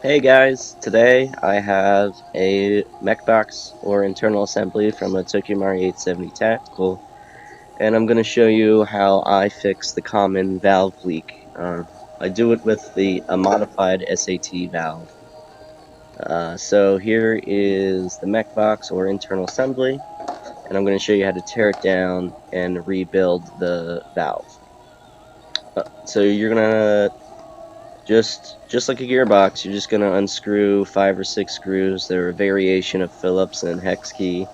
Hey guys, today I have a mech box or internal assembly from a TM870 Tactical, and I'm going to show you how I fix the common valve leak. I do it with a modified SAT valve. So here is the mech box or internal assembly, and I'm going to show you how to tear it down and rebuild the valve. So you're going to just like a gearbox, you're just gonna unscrew 5 or 6 screws. They're a variation of Phillips and hex key.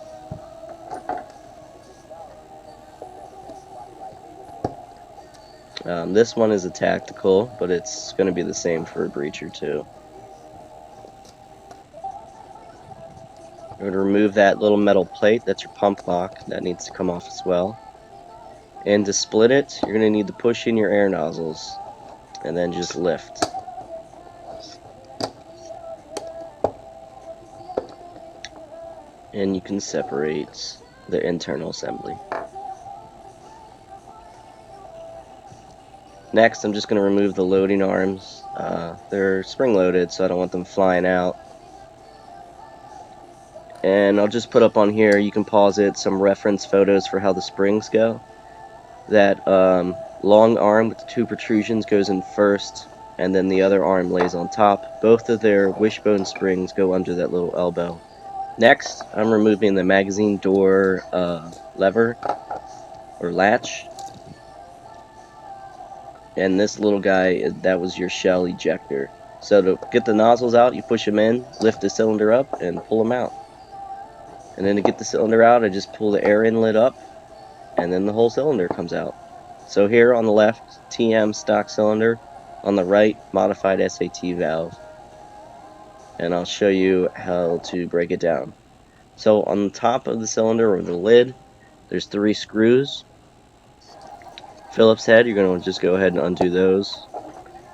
This one is a tactical, but it's gonna be the same for a breacher too. You're gonna remove that little metal plate. That's your pump lock. That needs to come off as well. And to split it, you're gonna need to push in your air nozzles, and then just lift. And you can separate the internal assembly. Next, I'm just going to remove the loading arms. They're spring-loaded, so I don't want them flying out. And I'll just put up on here, you can pause it, some reference photos for how the springs go. That long arm with the 2 protrusions goes in first, and then the other arm lays on top. Both of their wishbone springs go under that little elbow. Next, I'm removing the magazine door lever or latch. And this little guy, that was your shell ejector. So to get the nozzles out, you push them in, lift the cylinder up, and pull them out. And then to get the cylinder out, I just pull the air inlet up, and then the whole cylinder comes out. So here on the left, TM stock cylinder. On the right, modified SAT valve. And I'll show you how to break it down. So on the top of the cylinder, or the lid, there's 3 screws. Phillips head, you're going to just go ahead and undo those.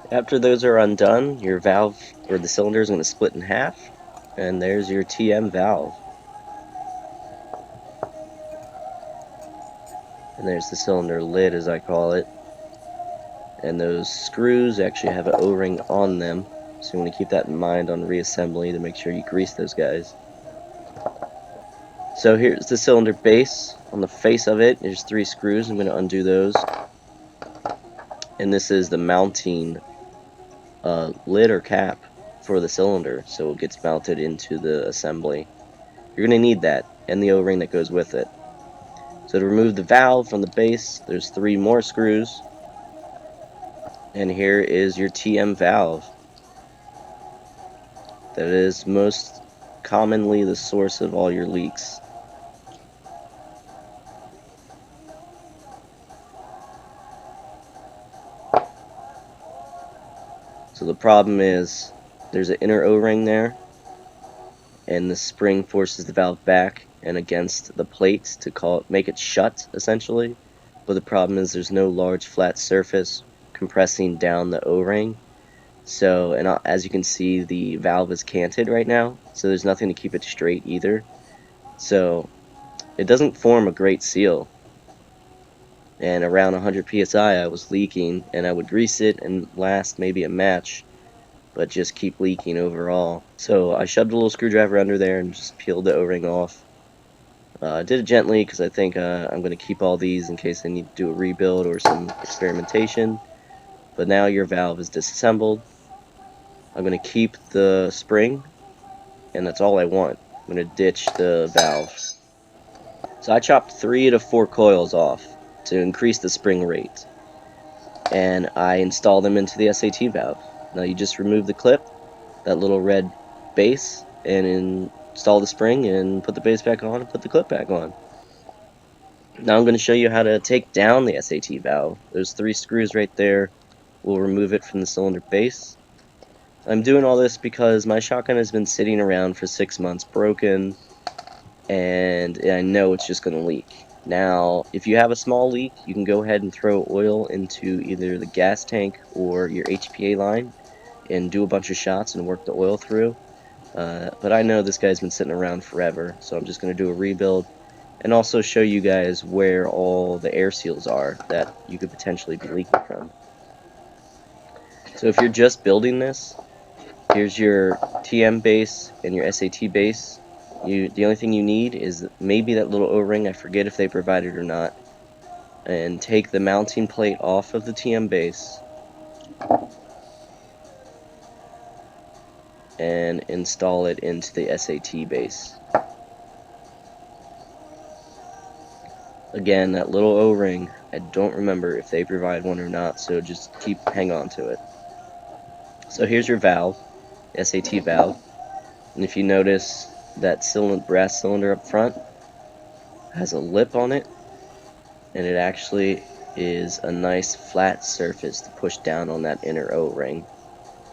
After those are undone, your valve, or the cylinder, is going to split in half. And there's your TM valve. And there's the cylinder lid, as I call it. And those screws actually have an O-ring on them, so you want to keep that in mind on reassembly to make sure you grease those guys. So here's the cylinder base. On the face of it, there's 3 screws. I'm going to undo those. And this is the mounting lid or cap for the cylinder, so it gets mounted into the assembly. You're going to need that, and the O-ring that goes with it. So to remove the valve from the base, there's 3 more screws. And here is your TM valve. That is most commonly the source of all your leaks. So the problem is there's an inner O-ring there, and the spring forces the valve back and against the plate to make it shut, essentially. But the problem is there's no large flat surface compressing down the O-ring. So, and as you can see, the valve is canted right now, so there's nothing to keep it straight either. So, it doesn't form a great seal. And around 100 psi I was leaking, and I would grease it and last maybe a match, but just keep leaking overall. So I shoved a little screwdriver under there and just peeled the O-ring off. I did it gently because I think I'm going to keep all these in case I need to do a rebuild or some experimentation. But now your valve is disassembled. I'm going to keep the spring, and that's all I want. I'm going to ditch the valve. So I chopped 3 to 4 coils off to increase the spring rate, and I installed them into the SAT valve. Now you just remove the clip, that little red base, and install the spring and put the base back on and put the clip back on. Now I'm going to show you how to take down the SAT valve. There's 3 screws right there. We'll remove it from the cylinder base. I'm doing all this because my shotgun has been sitting around for 6 months broken, and I know it's just going to leak. Now, if you have a small leak, you can go ahead and throw oil into either the gas tank or your HPA line and do a bunch of shots and work the oil through. But I know this guy's been sitting around forever, so I'm just going to do a rebuild and also show you guys where all the air seals are that you could potentially be leaking from. So if you're just building this, Here's your TM base and your SAT base. The only thing you need is maybe that little O-ring. I forget if they provide it or not. And take the mounting plate off of the TM base and install it into the SAT base. Again, that little O-ring, I don't remember if they provide one or not, so just hang on to it. So here's your valve, SAT valve, and if you notice that brass cylinder up front has a lip on it, and it actually is a nice flat surface to push down on that inner O-ring,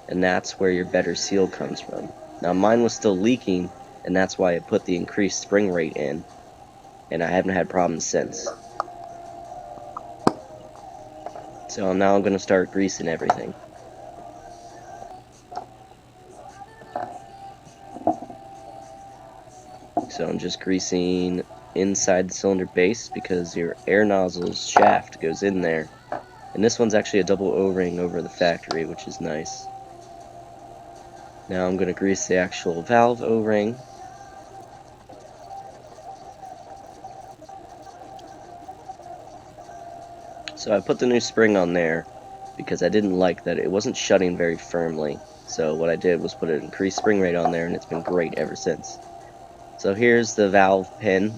and that's where your better seal comes from. Now mine was still leaking, and that's why I put the increased spring rate in, and I haven't had problems since. So now I'm going to start greasing everything. So I'm just greasing inside the cylinder base because your air nozzle's shaft goes in there. And this one's actually a double O-ring over the factory, which is nice. Now I'm going to grease the actual valve O-ring. So I put the new spring on there because I didn't like that it wasn't shutting very firmly. So what I did was put an increased spring rate on there, and it's been great ever since. So here's the valve pin,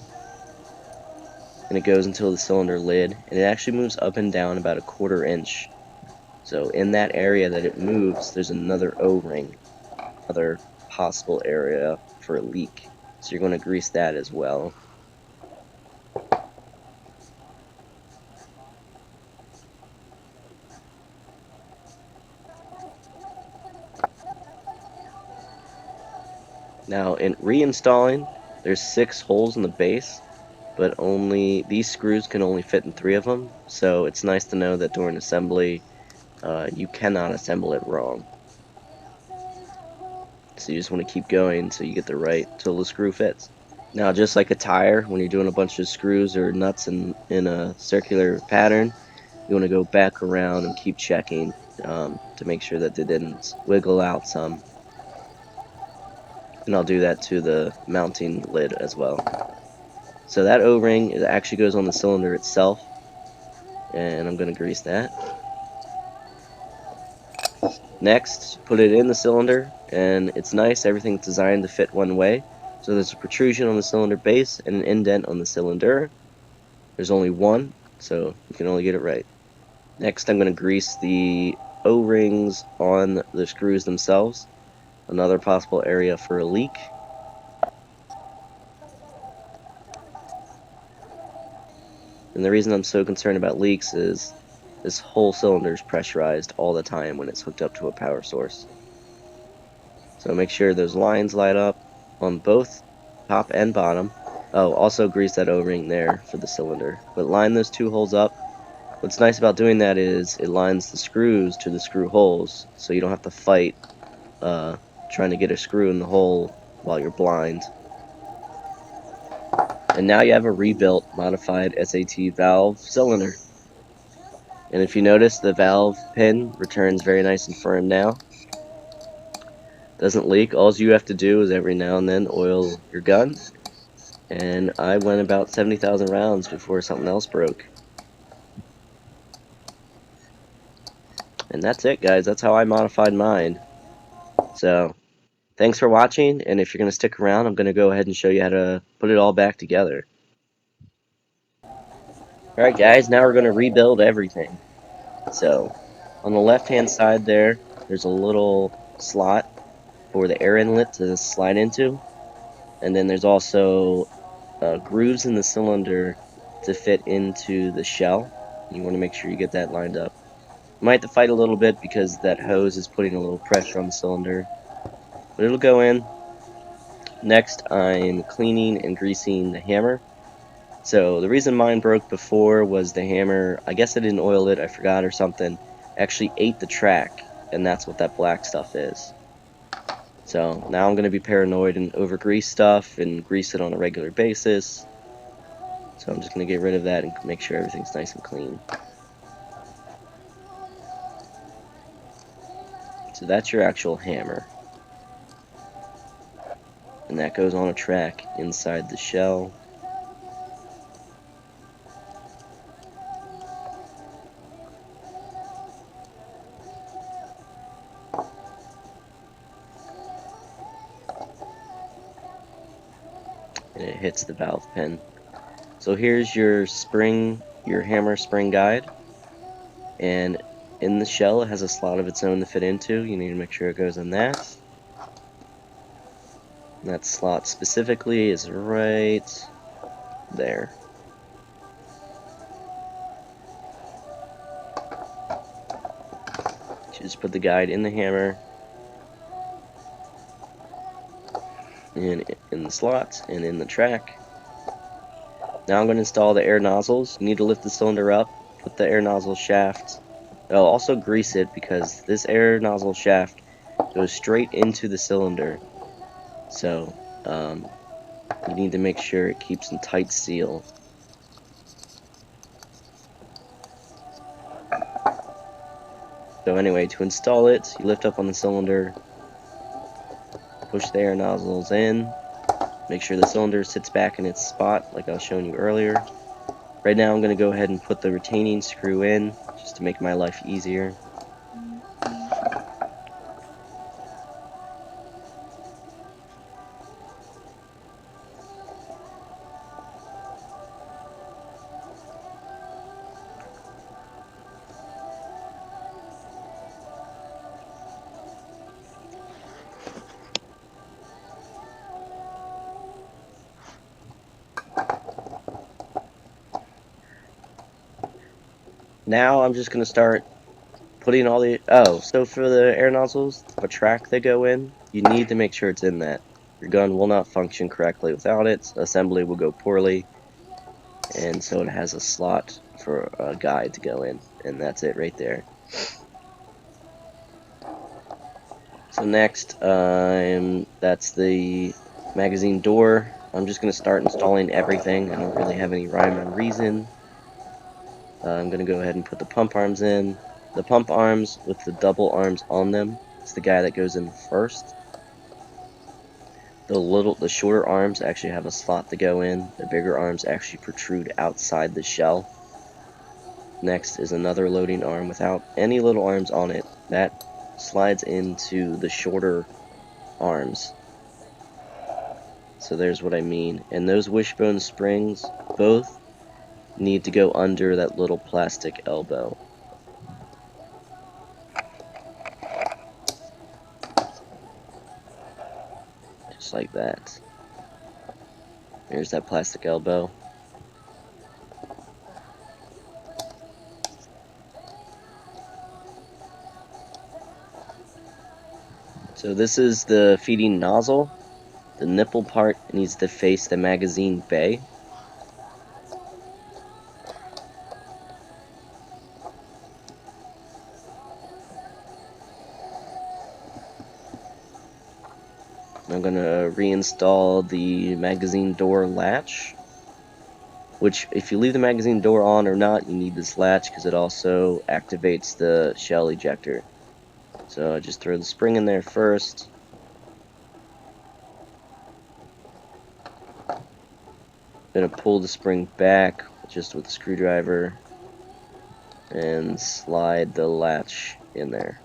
and it goes into the cylinder lid, and it actually moves up and down about a 1/4 inch. So in that area that it moves, there's another O-ring, another possible area for a leak. So you're going to grease that as well. Now in reinstalling, there's 6 holes in the base, but only these screws can only fit in 3 of them. So it's nice to know that during assembly, you cannot assemble it wrong. So you just want to keep going until you get till the screw fits. Now, just like a tire, when you're doing a bunch of screws or nuts in a circular pattern, you want to go back around and keep checking to make sure that they didn't wiggle out some. And I'll do that to the mounting lid as well. So that O-ring actually goes on the cylinder itself, and I'm going to grease that. Next, put it in the cylinder, and it's nice, everything's designed to fit one way. So there's a protrusion on the cylinder base and an indent on the cylinder. There's only one, so you can only get it right. Next, I'm going to grease the O-rings on the screws themselves, another possible area for a leak. And the reason I'm so concerned about leaks is this whole cylinder is pressurized all the time when it's hooked up to a power source. So make sure those lines light up on both top and bottom. Oh, also grease that O-ring there for the cylinder. But line those 2 holes up. What's nice about doing that is it lines the screws to the screw holes, so you don't have to fight trying to get a screw in the hole while you're blind. And now you have a rebuilt, modified SAT valve cylinder. And if you notice, the valve pin returns very nice and firm now. Doesn't leak. All you have to do is every now and then oil your gun. And I went about 70,000 rounds before something else broke. And that's it, guys. That's how I modified mine. So, thanks for watching, and if you're going to stick around, I'm going to go ahead and show you how to put it all back together. Alright guys, now we're going to rebuild everything. So, on the left-hand side there's a little slot for the air inlet to slide into. And then there's also grooves in the cylinder to fit into the shell. You want to make sure you get that lined up. You might have to fight a little bit because that hose is putting a little pressure on the cylinder. But it'll go in. Next, I'm cleaning and greasing the hammer. So the reason mine broke before was the hammer, I guess I didn't oil it, I forgot or something, actually ate the track, and that's what that black stuff is. So now I'm going to be paranoid and over-grease stuff and grease it on a regular basis. So I'm just going to get rid of that and make sure everything's nice and clean. So that's your actual hammer. and that goes on a track inside the shell. And it hits the valve pin. So here's your spring, your hammer spring guide, and in the shell it has a slot of its own to fit into. You need to make sure it goes in that. And that slot specifically is right there. You just put the guide in the hammer, in the slot, and in the track. Now I'm going to install the air nozzles. You need to lift the cylinder up, put the air nozzle shaft. I'll also grease it because this air nozzle shaft goes straight into the cylinder. So you need to make sure it keeps in tight seal. So anyway, to install it, you lift up on the cylinder, push the air nozzles in, make sure the cylinder sits back in its spot like I was showing you earlier. Right now I'm going to go ahead and put the retaining screw in, just to make my life easier. Now I'm just going to start putting all the... so for the air nozzles, the track they go in, you need to make sure it's in that. Your gun will not function correctly without it. Assembly will go poorly. And so it has a slot for a guide to go in. And that's it right there. So next, that's the magazine door. I'm just going to start installing everything. I don't really have any rhyme or reason. I'm going to go ahead and put the pump arms in. The pump arms with the double arms on them, it's the guy that goes in first. The shorter arms actually have a slot to go in. The bigger arms actually protrude outside the shell. Next is another loading arm without any little arms on it. That slides into the shorter arms. So there's what I mean. And those wishbone springs both need to go under that little plastic elbow. Just like that. There's that plastic elbow. So this is the feeding nozzle. The nipple part needs to face the magazine bay. I'm going to reinstall the magazine door latch, which if you leave the magazine door on or not, you need this latch because it also activates the shell ejector. So I just throw the spring in there first. I'm going to pull the spring back just with a screwdriver and slide the latch in there.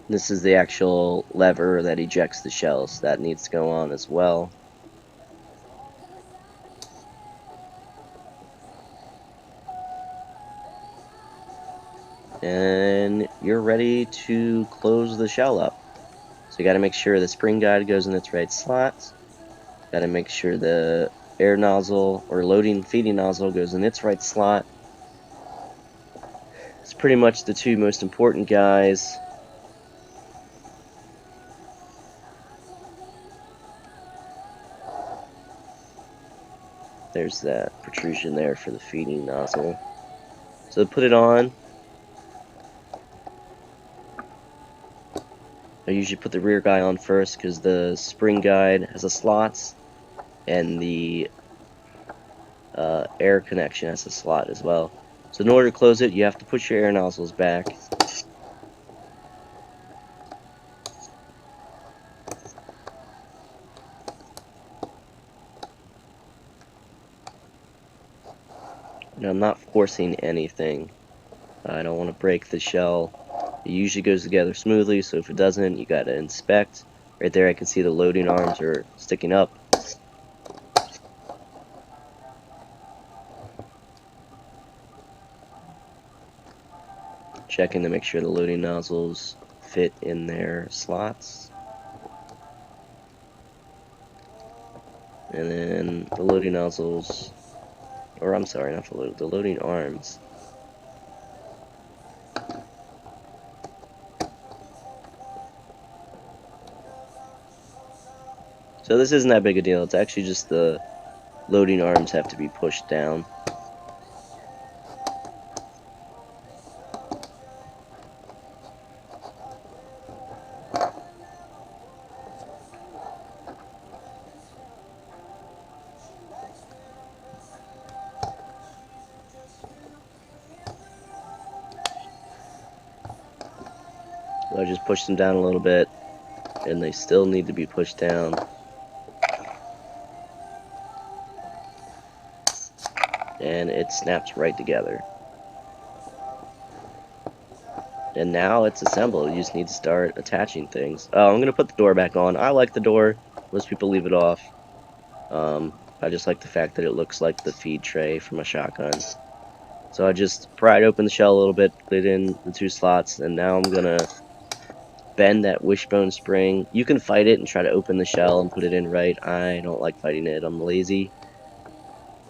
This is the actual lever that ejects the shells. That needs to go on as well. And you're ready to close the shell up. So you got to make sure the spring guide goes in its right slot. Got to make sure the air nozzle or feeding nozzle goes in its right slot. It's pretty much the two most important guys. There's that protrusion there for the feeding nozzle. So to put it on, I usually put the rear guide on first because the spring guide has a slot and the air connection has a slot as well. So in order to close it, you have to push your air nozzles back. and I'm not forcing anything. I don't want to break the shell. It usually goes together smoothly, so if it doesn't, you gotta inspect. Right there I can see the loading arms are sticking up. Checking to make sure the loading nozzles fit in their slots. And then the loading nozzles, or I'm sorry, not the loading arms. So this isn't that big a deal. It's actually just the loading arms have to be pushed down. So I just pushed them down a little bit, and they still need to be pushed down. And it snaps right together. And now it's assembled. You just need to start attaching things. Oh, I'm gonna put the door back on. I like the door. Most people leave it off. I just like the fact that it looks like the feed tray from a shotgun. So I just pried open the shell a little bit, put it in the 2 slots, and now I'm gonna bend that wishbone spring. You can fight it and try to open the shell and put it in right. I don't like fighting it. I'm lazy.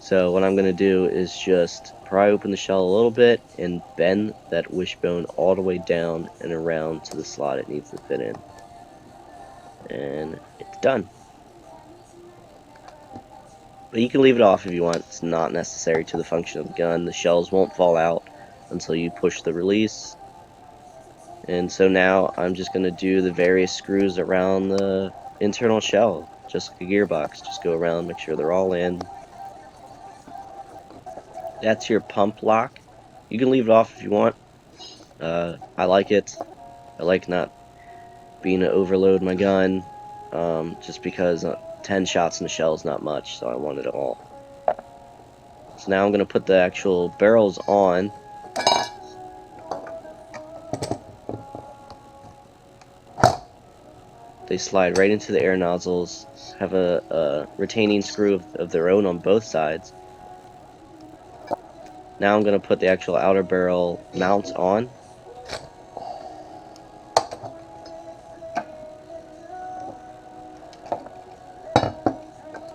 So what I'm going to do is just pry open the shell a little bit and bend that wishbone all the way down and around to the slot it needs to fit in. And it's done. But you can leave it off if you want. It's not necessary to the function of the gun. The shells won't fall out until you push the release. And so now I'm just going to do the various screws around the internal shell, just like a gearbox. Just go around, make sure they're all in. That's your pump lock. You can leave it off if you want. I like it. I like not being to overload my gun, just because 10 shots in the shell is not much, so I want it all. So now I'm going to put the actual barrels on. They slide right into the air nozzles, have a retaining screw of their own on both sides. Now I'm going to put the actual outer barrel mounts on.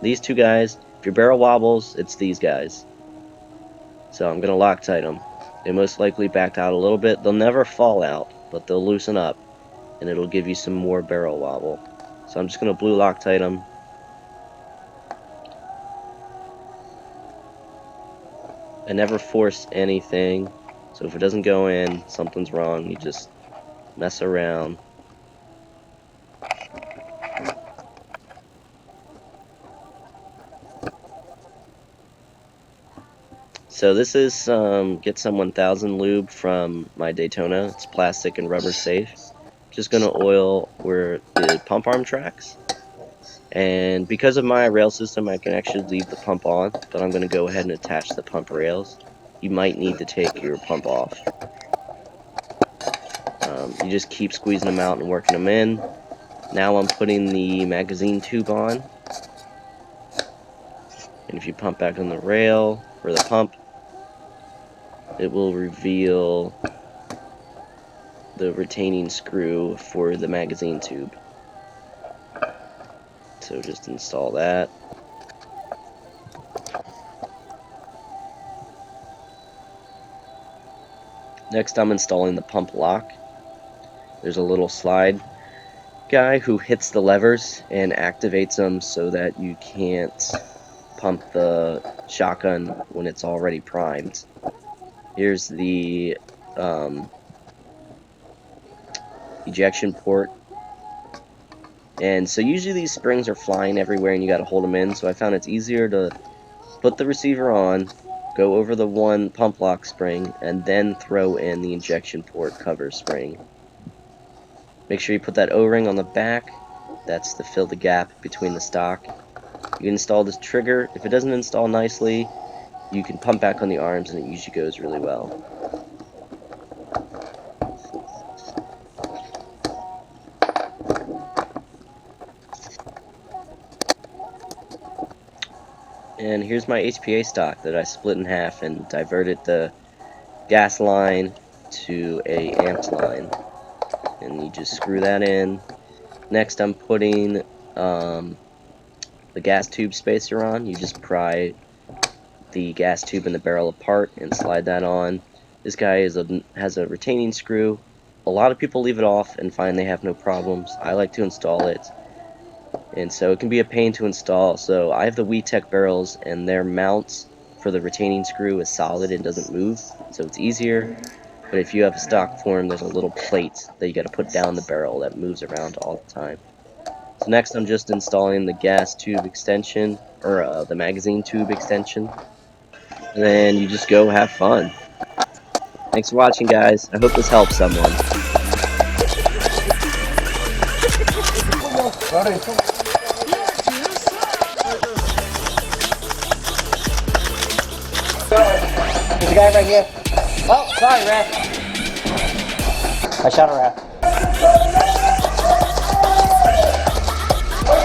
These 2 guys, if your barrel wobbles, it's these guys. So I'm going to Loctite them. They most likely backed out a little bit. They'll never fall out, but they'll loosen up, and it'll give you some more barrel wobble. So I'm just going to blue Loctite them. I never force anything, so if it doesn't go in, something's wrong. You just mess around. So this is Get Some 1000 lube from my Daytona. It's plastic and rubber safe. Just going to oil where the pump arm tracks. And because of my rail system, I can actually leave the pump on, but I'm going to go ahead and attach the pump rails. You might need to take your pump off. You just keep squeezing them out and working them in. Now I'm putting the magazine tube on. And if you pump back on the rail, or the pump, it will reveal the retaining screw for the magazine tube. So just install that. Next I'm installing the pump lock. There's a little slide guy who hits the levers and activates them so that you can't pump the shotgun when it's already primed. Here's the ejection port. And so usually these springs are flying everywhere and you gotta hold them in, so I found it's easier to put the receiver on, go over the one pump lock spring, and then throw in the injection port cover spring. Make sure you put that O-ring on the back. That's to fill the gap between the stock. You install this trigger. If it doesn't install nicely, you can pump back on the arms and it usually goes really well. And here's my HPA stock that I split in half and diverted the gas line to a amped line. And you just screw that in. Next I'm putting the gas tube spacer on. You just pry the gas tube and the barrel apart and slide that on. This guy has a retaining screw. A lot of people leave it off and find they have no problems. I like to install it, and so it can be a pain to install. So I have the WeTech barrels, and their mount for the retaining screw is solid and doesn't move, so it's easier. But if you have a stock form, there's a little plate that you got to put down the barrel that moves around all the time. So next I'm just installing the gas tube extension, or the magazine tube extension. And then you just go have fun. Thanks for watching, guys. I hope this helps someone. There's a guy right here. Oh, sorry, Ref. I shot a rat.